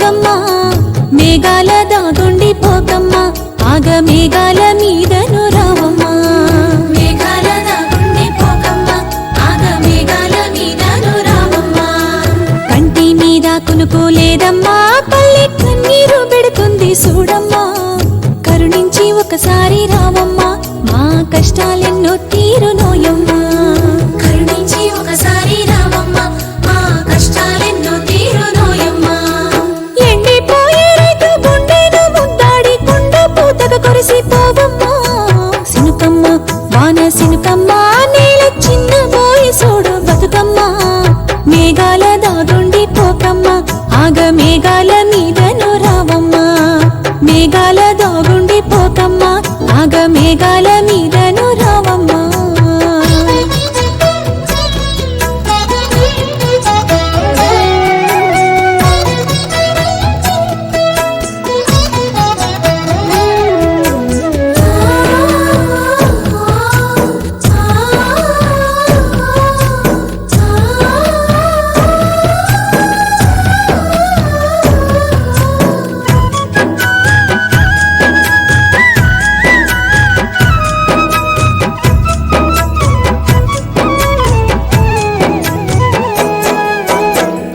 పోకమ్మా మేఘాల దాగుండి పోకమ్మా ఆగ మేఘాల మీదను రావమ్మా మేఘాల దాగుండి పోకమ్మా ఆగ మేఘాల మీదను రావమ్మా కంటి మీద కునుకు లేదమ్మా పల్లె కన్నీరు పెడుతుంది చూడమ్మా కరుణించి ఒకసారి రావమ్మా మా కష్టాలెన్నో తీరునోయమ్మా కరుణించి ఒకసారి రావమ్మా మా కష్టాలెన్నో తీరునోయమ్మా ఎండిపోయే రైతు గుండెను ముద్దాడి కుండ పూతగా కొరిసిపోవమ్మా సినుకమ్మ వాన సినుకమ్మ నేల చిన్నబోయి చూడు బతుకమ్మా మేఘాల దాగుండి పోకమ్మా ఆగ మేఘాల మీదను రావమ్మా మేఘాల దాగుండి పోకమ్మా ఆగ మేఘాల మీదను రావమ్మా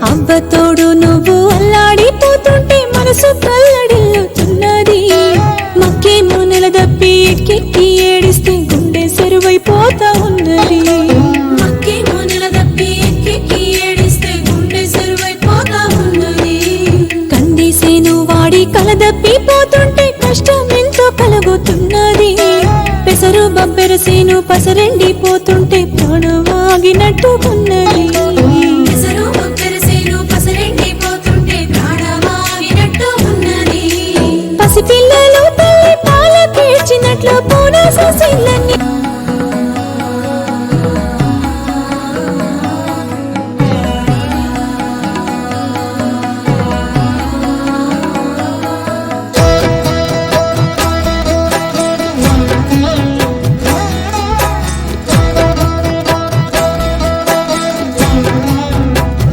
అవ్వతోడు నువ్వు అల్లాడిపోతుంటే మనసు కల్లడిల్లుతున్నది మక్కేమో నెలదప్పి ఎక్కెక్కి ఏడిస్తే గుండె సెరువైపోతా ఉన్నది మక్కేమో నెలదప్పి ఎక్కెక్కి ఏడిస్తే గుండె సెరువైపోతా ఉన్నది కందిసేను వాడి కలదప్పిపోతుంటే కష్టం ఎంతో కలుగుతున్నది పెసరు బబ్బెరసేను పసరెండిపోతుంటే ప్రాణవాగినట్టు ఉన్నది పసిపిల్లలు తల్లి పాల పేర్చినట్లు పూన ససిల్లన్నీ